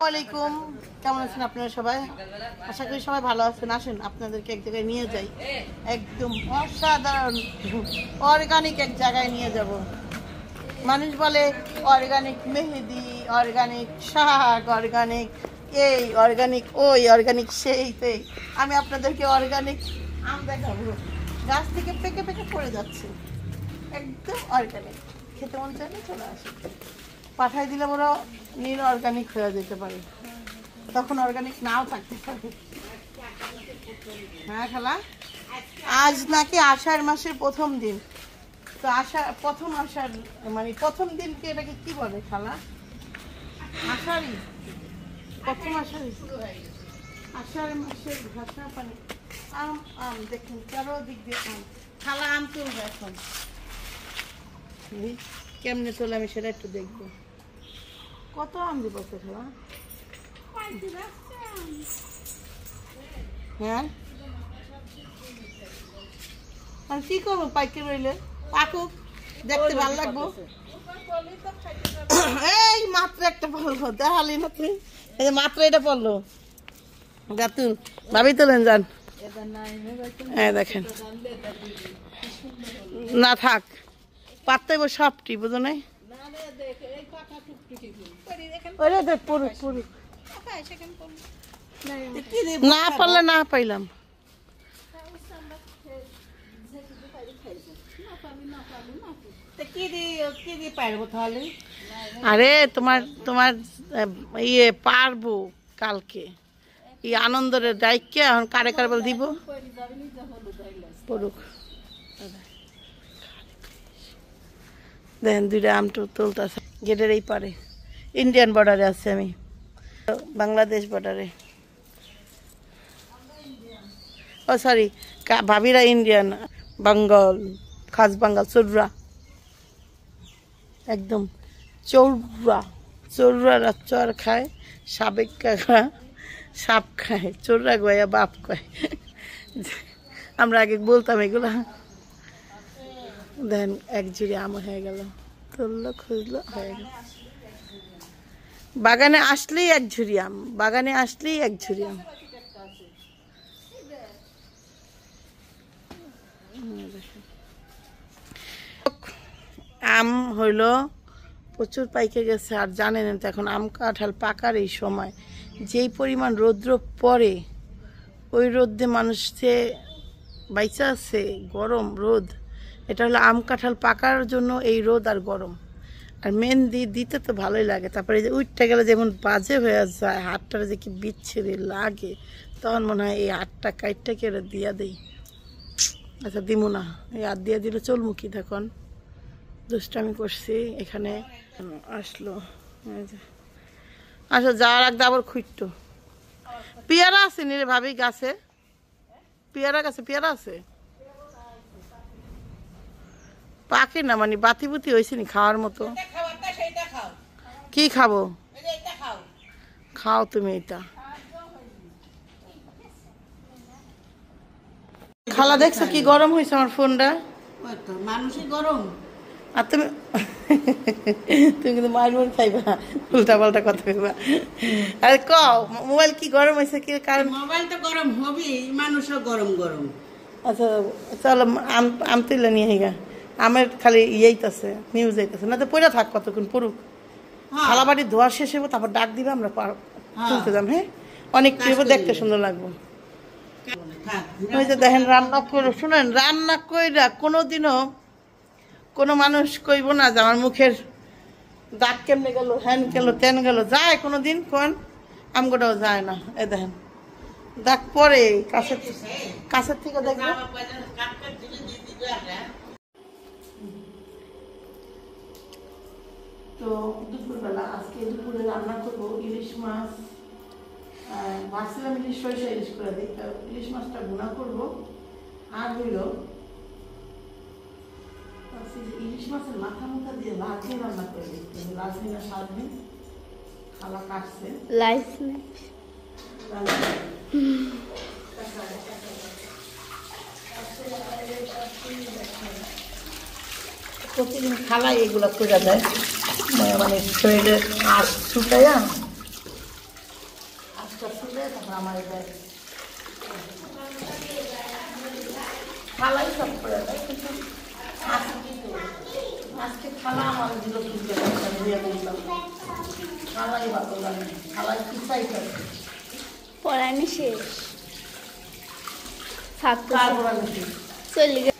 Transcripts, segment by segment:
আসসালামাইকুম, কেমন আছেন আপনারা সবাই? আশা করি সবাই ভালো আছেন। আসেন আপনাদেরকে এক জায়গায় নিয়ে যাই, একদম অসাধারণ অর্গানিক এক জায়গায় নিয়ে যাব। মানুষ বলে অর্গানিক মেহেদি, অর্গানিক শাক, অর্গানিক এই অর্গানিক ওই অর্গানিক সেই তেই। আমি আপনাদেরকে অর্গানিক আম দেখাবো, গাছ থেকে পেকে পেকে পড়ে যাচ্ছে, একদম অর্গানিক। খেতে মন চাইলে চলে আসে, পাঠাই দিলে ওরা নির অর্গানিক হয়ে যেতে পারে, তখন অর্গানিক নাও থাকতে পারে। হ্যাঁ খালা, আজ নাকি আষাঢ় মাসের প্রথম দিন। তো প্রথম আষাঢ় মানে প্রথম দিনকে এটাকে কি বলে খালা? আষাঢ়ি, প্রথম আষাঢ়ি, আষাঢ় মাসের ভাষা পানি। আম আম দেখুন চারো দিক দিয়ে আম। খালা আম তুলবে এখন, কেমনে তোলে আমি সেটা একটু দেখবো। কত আম দিব খালা? হ্যাঁ, আর কি করবো? পাইকে রইলে পাকুক, দেখতে ভালো লাগবো। এই মাত্র একটা পড়লো, দেখালি না তুই? এই যে মাত্র এটা পড়লো। তুল ভাবি তোলেন যান। হ্যাঁ দেখেন, না থাক পাততেইব সবটি, বুঝো নাই? না পারলে না পাইলাম। আরে তোমার তোমার ইয়ে পারবো কালকে, এই আনন্দের ডাইকে এখন কারে কারে বল দিব পড়ুক। দেখেন দুইটা আমটো তুলতেছে গেটের এই পারে। ইন্ডিয়ান বর্ডারে আছে, আমি বাংলাদেশ বর্ডারে। ও সরি, ভাবিরা ইন্ডিয়ান, বেঙ্গল, খাস বাঙ্গাল, চোররা, একদম চৌরা। চোররা চর খায়, সাবেক কাকা সাপ খায়, চোররা গয়া বাপ খায়। আমরা আগে বলতাম এগুলা। দেখেন এক জুড়ি আম হয়ে গেল, তুললো খুঁজলো হয়ে গেল। বাগানে আসলেই এক ঝুড়ি আম, বাগানে আসলেই এক ঝুড়ি আম। আম হইল প্রচুর পাইকে গেছে। আর জানেন তো এখন আম কাঁঠাল পাকার এই সময় যেই পরিমাণ রৌদ্র পড়ে, ওই রোদে মানুষ যে বাইচা আছে, গরম রোদ। এটা হলো আম কাঁঠাল পাকার জন্য এই রোদ আর গরম। আর মেহেন্দি দিতে তো ভালোই লাগে, তারপরে যে উঠতে গেলে যেমন বাজে হয়ে যায়, হাতটা যে কি বিচ্ছিরি লাগে, তখন মনে হয় এই হাতটা কাইটটা কেড়ে দিয়া দেই। আচ্ছা দিমু না, এই হাত দিয়ে দিলে চলমুখী তখন দুষ্টামি করছি। এখানে আসলো, আসো যাওয়ার আগে আবার খুঁজতো। পেয়ারা আছে নি রে ভাবি গাছে? পেয়ারা গাছে পেয়ারা আছে? পাকে না মানে বাতি বুতি হয়েছে নি খাওয়ার মতো? কি খাবো? খাও তুমি এটা। খালা দেখছো কি গরম হয়েছে আমার ফোনটা? মানুষই গরম, আর তুমি তুমি কিন্তু মায়ের মন খাইবা, উল্টা পাল্টা কথা কইবা। আরে কও মোবাইল কি গরম হয়েছে? কি কারণ? মোবাইল তো গরম হবেই, মানুষও গরম গরম। আচ্ছা চলো আম আম তুলে নিয়ে হিগা। আমের খালি ইয়েইতেছে, নিউজ আইতেছে, না তো পড়ে থাক কতক্ষণ পড়ুক। থালা বাড়ি ধোয়া শেষ হবো, তারপর ডাক দিবে, আমরা তুলতে যাম। হ্যাঁ, অনেক দেখতে সুন্দর লাগবো। ওই যে দেখেন রান্না করে, শুনেন রান্না কইরা কোনোদিনও কোনো মানুষ কইব না যে আমার মুখের দাগ কেমনে গেল, হ্যান গেল তেন গেল, যায় কোনোদিন কোন? আমগোটাও যায় না। এ দেখেন দাগ পরে কাছের থেকে দেখবো। তো দুপুরবেলা আজকে দুপুরে রান্না করবো ইলিশ মাছ। ভাবছিলাম ইলিশ সরিষা ইলিশ করে দিই, ইলিশ মাছটা ভুনা করবো। আর হইল ইলিশ মাছের মাথা মুথা দিয়ে লাচি রান্না করে দিচ্ছি। লাচি না সারাদিন খালা কাটছে প্রতিদিন খালাই এগুলো করে দেয়, মানে শরীরের আঁশ ছুটাইয়া মাছটা তুলে তারপর আমার দেয় খালাই সব করে দেয়, কিন্তু আজকে খালা আমার দিল তুলতে দিয়ে বললাম খালাই ভালো লাগে, খালাই পিছাই করে পড়ানি শেষ তারপর আমি চলে গেছে।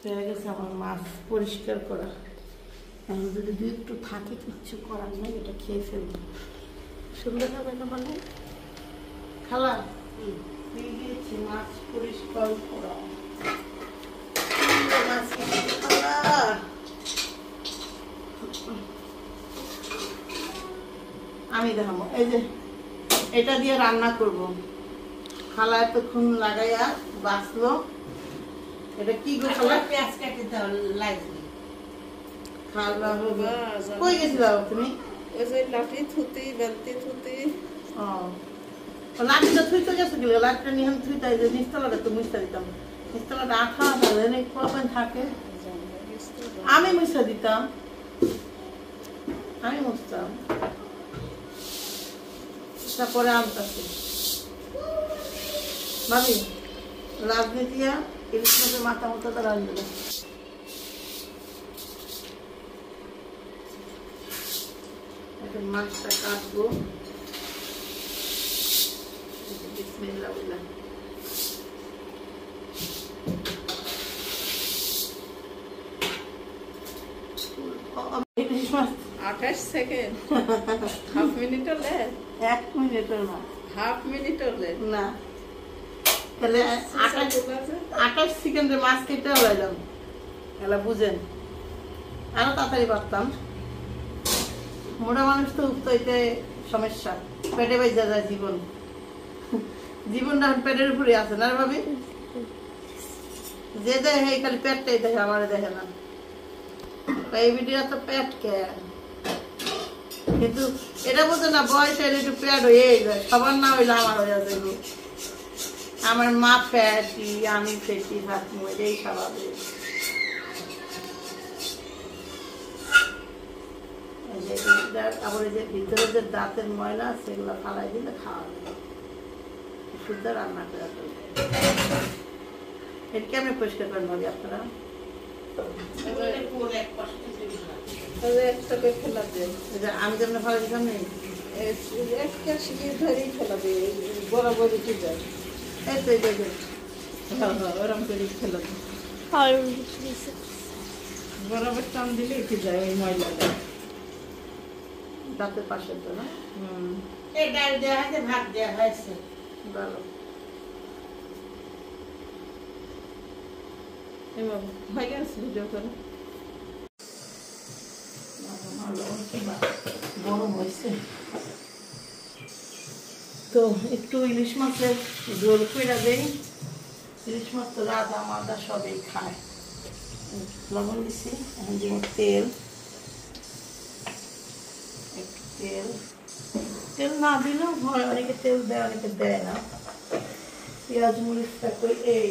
হয়ে গেছে আমার মাছ পরিষ্কার করা। এখন যদি দুই একটু থাকে কিচ্ছু করার নেই, এটা খেয়ে ফেলবো। সুন্দর হবে না বলে খালা দিয়ে গিয়েছি মাছ পরিষ্কার করা। মাছ খালা আমি দেখাবো, এই যে এটা দিয়ে রান্না করব। খালা এতক্ষণ লাগাইয়া বাঁচলো। এটা কি গো খালা? পেঁয়াজ কাটি দাও লাগবে। খালা কই গেছিলা তুমি? ওই যে লাঠি থুতি বেলতি থুতি। ও লাঠিটা থুইতে গেছে গেলে লাঠিটা নিয়ে আমি থুইতে যে নিস্তলাটা তো মুছতে দিতাম। নিস্তলাটা আঠা ধরে কখন থাকে আমি মুছা দিতাম, আমি মুছতাম। তারপরে আনতাছি ভাবি রাজনীতিয়া ইলিশ মাছের মাথা মতো তো রাঁধবে। এখন মাছটা কাটবো। বিসমিল্লাহ বললাম। ইলিশ মাছ 28 সেকেন্ড হাফ মিনিট হলে 1 মিনিটের মাছ হাফ মিনিট হলে না, তাহলে 28 সেকেন্ডের মাছ কেটে হলাইলাম। এলা বুঝেন আরো তাড়াতাড়ি পারতাম। মোটা মানুষ তো উঠতে সমস্যা, পেটে বেজা যায় জীবন। জীবনটা এখন পেটের উপরে আছে না ভাবি? যে দেখে এই খালি পেটটাই দেখে, আমার দেখে না। এই ভিডিও তো পেট কে, কিন্তু এটা বলতে না বয়স হলে একটু পেট হয়ে যায়। সবার না হইলে আমার হয়ে যাবে। আমার মা ফ্যাটি, আমি ফেটি থাকবো, এটাই স্বাভাবিক। আবার এই যে ভিতরে যে দাঁতের ময়লা সেগুলো ফালাই দিলে খাওয়া যাবে। শুদ্ধ রান্না করা এটা কেমন পরিষ্কার করেন ভাবি আপনারা? একটা করে ফেলা দেয়, আমি যেমন ফালাই দিতাম নেই, একটা শিখিয়ে ধরেই ফেলা দেয়, বরাবর উঠে যায়। এই তো এই যে ওরম করে ফেলা দেয়, বরাবর টান দিলে উঠে যায় ওই ময়লাটা। দাঁতের পাশের তো না এই ডাল দেওয়া হয়েছে, ভাত দেওয়া হয়েছে। ভালো। হয়ে গেছে ভিডিও করে গরম হয়েছে তো একটু ইলিশ মাছের ঝোল করে দেই। ইলিশ মাছ তো রাজা মাদা সবই খায়। লবণ দিচ্ছি, এখন দিব তেল। একটু তেল, তেল না দিলেও হয়, অনেকে তেল দেয় অনেকে দেয় না। পেঁয়াজ মরিচটা কই এই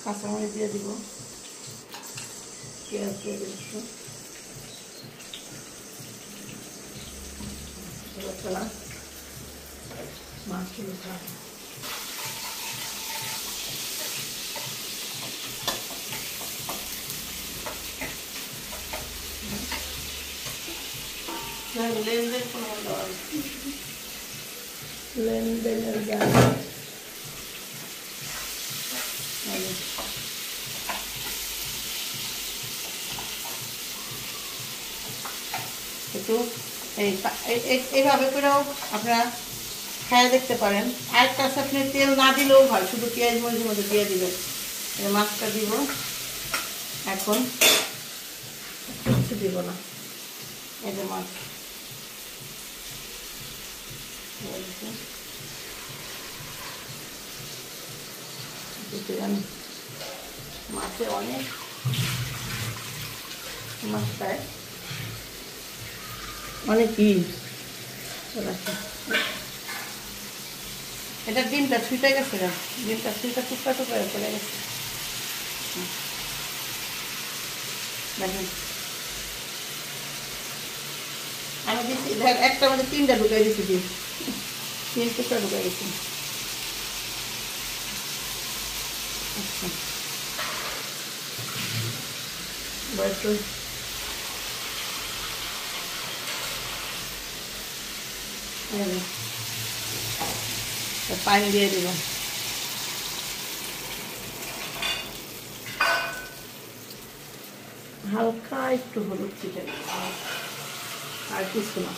কাঁচামরিচ দিয়ে দিব, পেঁয়াজ দিয়ে দিচ্ছি। মাছগুলো খাবো। লেনদেন কোনো দল লেনদেনের গান একটু এইভাবে করেও আপনারা খাইয়ে দেখতে পারেন। আরেকটা আছে, আপনি তেল না দিলেও হয়, শুধু পেঁয়াজ মরিচের মধ্যে দিয়ে দিবেন। মাছটা দিব এখন, কিছু দিব না। এই যে মাছ মাছে অনেক মাছটায় অনেক এটা ডিমটা ছুটে গেছে, ডিমটা ছুটে টুকরা টুকরা পড়ে গেছে। দেখেন আমি দিচ্ছি, দেখ একটা মধ্যে 3টা ঢুকাই দিচ্ছি, 3 টুকরা ঢুকাই দিচ্ছি। আচ্ছা পানি দিয়ে দিব। হালকা একটু হলুদ ছিটে আর কিছু না।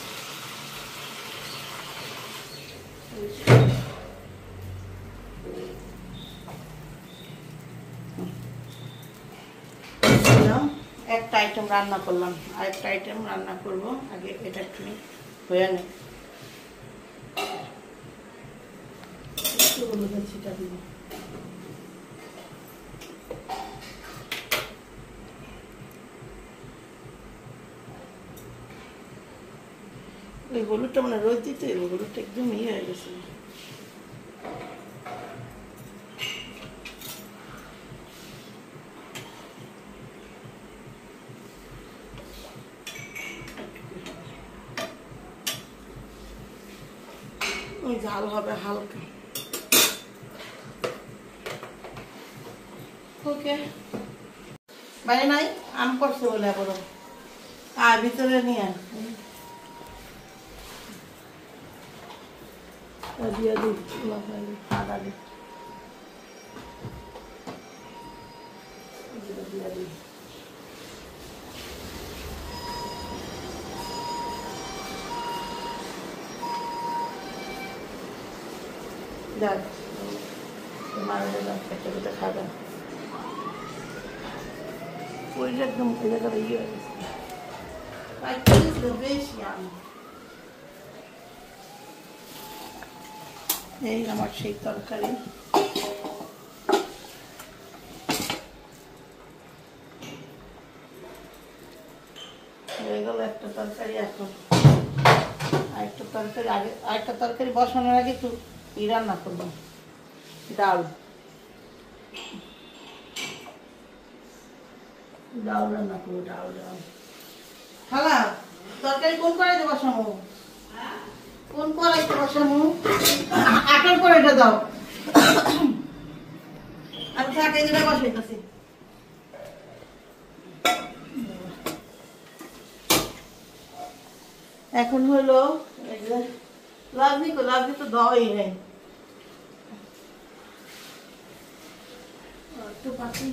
একটা আইটেম রান্না করলাম, আরেকটা আইটেম রান্না করব। আগে এটা একটু হয়ে নেই, একটু হলুদের ছিটা দিব। ওই হলুদটা মানে রোদ দিতে, হলুদটা একদম ইয়ে হয়ে গেছে। ওই ঝাল হবে হালকা। ওকে বাইরে নাই আম পড়ছে বলে বলো, আর ভিতরে নিয়ে দিয়ে দিই আদা দিই, দিয়ে দিই। দেখ তোমার একটা দুটো খাবে ওই একদম জায়গাটা ইয়ে হয়ে গেছে বেশি আম। এই আমার সেই তরকারি। হয়ে গেল একটা তরকারি। এখন আরেকটা তরকারি, আগে আরেকটা তরকারি বসানোর আগে একটু রান্না করবো, ডাল ডাল রান্না করবো। ডাল ডাল খালা তরকারি কোন কড়াইতে বসাবো? কোন কড়াইতে বসাবো? আটার কড়াইটা দাও। আমি থাকে যেটা বসাইতেছি। এখন হলো লাভলি তো দেওয়াই নেই, একটু পাখি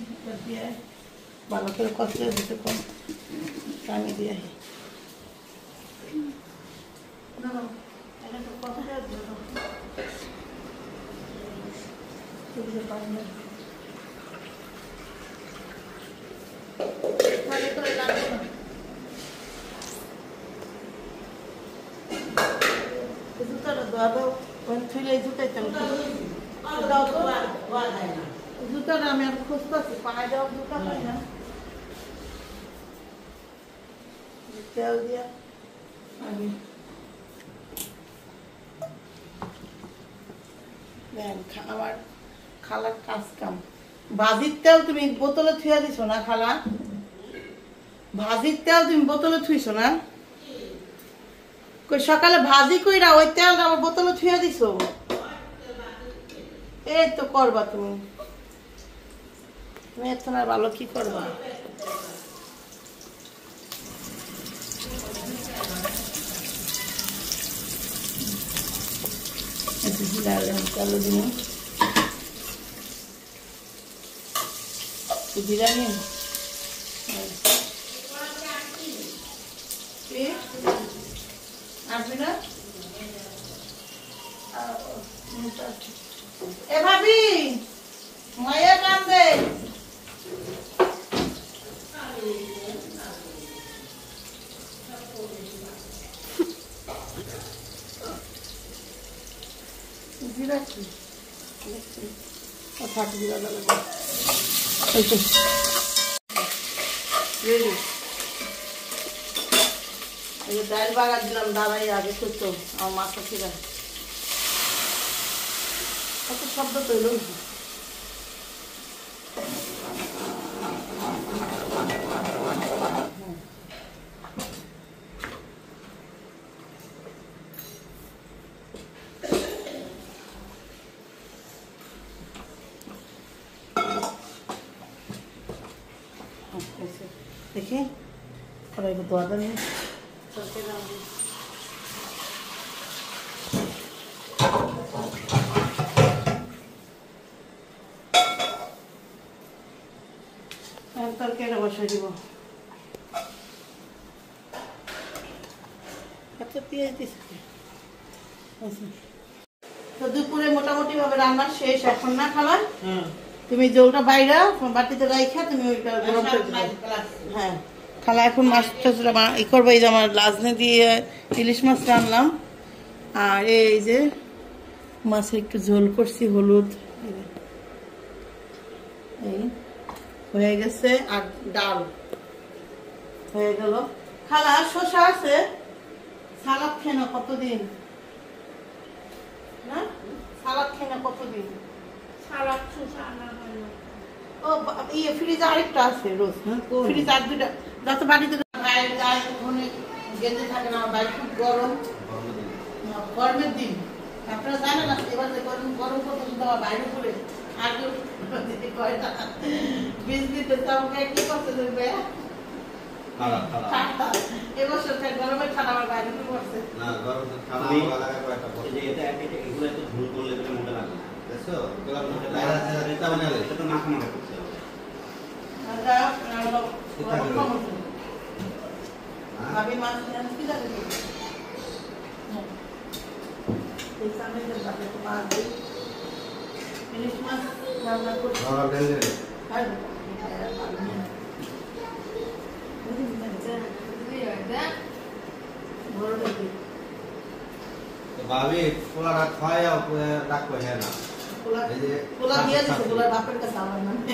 দিয়ে ভালো করে কষলে দিতে কম পানি দিয়ে জুতাটা আমি আর খুঁজতেছি, পায়ে দেওয়া জুতা হয় না। তেল দিয়া আমি আমার খালার কাজ কাম। ভাজির তেল তুমি বোতলে থুয়া দিছো না খালা? ভাজির তেল তুমি বোতলে থুইছো না? কই সকালে ভাজি কইরা ওই তেলটা আমার বোতলে থুয়া দিছো? এই তো করবা তুমি, তুমি এত না ভালো কি করবা? চালু দিন জিরা নিন, আসবে না? এ ভাবি মায়া কান্দে, জিরা কি থাক, জিরা লাগবে। ডাল বাগা দিলাম, দাঁড়াই আগে করতো আমার মাথা ছিলা কত শব্দ তৈরি। দেখি কড়াই ধোয়া দেন তরকারি রাঁধবো। তরকারিটা বসাই দিব। আচ্ছা পেঁয়াজ দিচ্ছি তো দুপুরে মোটামুটি ভাবে রান্না শেষ এখন না খালা। তুমি জলটা বাইরা বাটিতে রাইখা তুমি ওইটা গরম করে দিবে। হ্যাঁ খালা এখন মাছটা ই করবো। এই যে আমার লাজনে দিয়ে ইলিশ মাছ রান্নাম আর এই যে মাছে একটু ঝোল করছি হলুদ এই হয়ে গেছে আর ডাল হয়ে গেল। খালা শসা আছে সালাদ খেয়ে না কতদিন না সালাদ খেয়ে না কতদিন সালাদ শসা আনা হয় না। ও ইয়ে ফ্রিজে আরেকটা আছে রোজ ফ্রিজ আর দুটা যত বাড়িতে বাইরে যায় ওখানে গেঁদে থাকে না বাইরে খুব গরম গরমের দিন আপনারা জানেন না এবার যে গরম গরম করতে দেওয়া বাইরে করে আগে কয়টা বীজ দিতে আমাকে কি করতে দেবে এবছর গরমে ঠান্ডা আমার বাইরে কি করছে না গরম ঠান্ডা লাগা কয়টা পড়ে এটা এগুলো একটু ভুল করলে বলে মোটা লাগে না দেখছো এগুলো মোটা লাগে এটা মানে এটা তো মাখা মাখা করতে হবে ভাবি মাছ জানিস কি জানি এই সামনে যে বাকি তো মাছ দিই ইলিশ মাছ রান্না করছি আর ঢেলে আর তো ভাবি পোলা রাত খাওয়া রাখবো হ্যাঁ না পোলা দিয়ে দিছে পোলা বাপের কাছে আমার মানে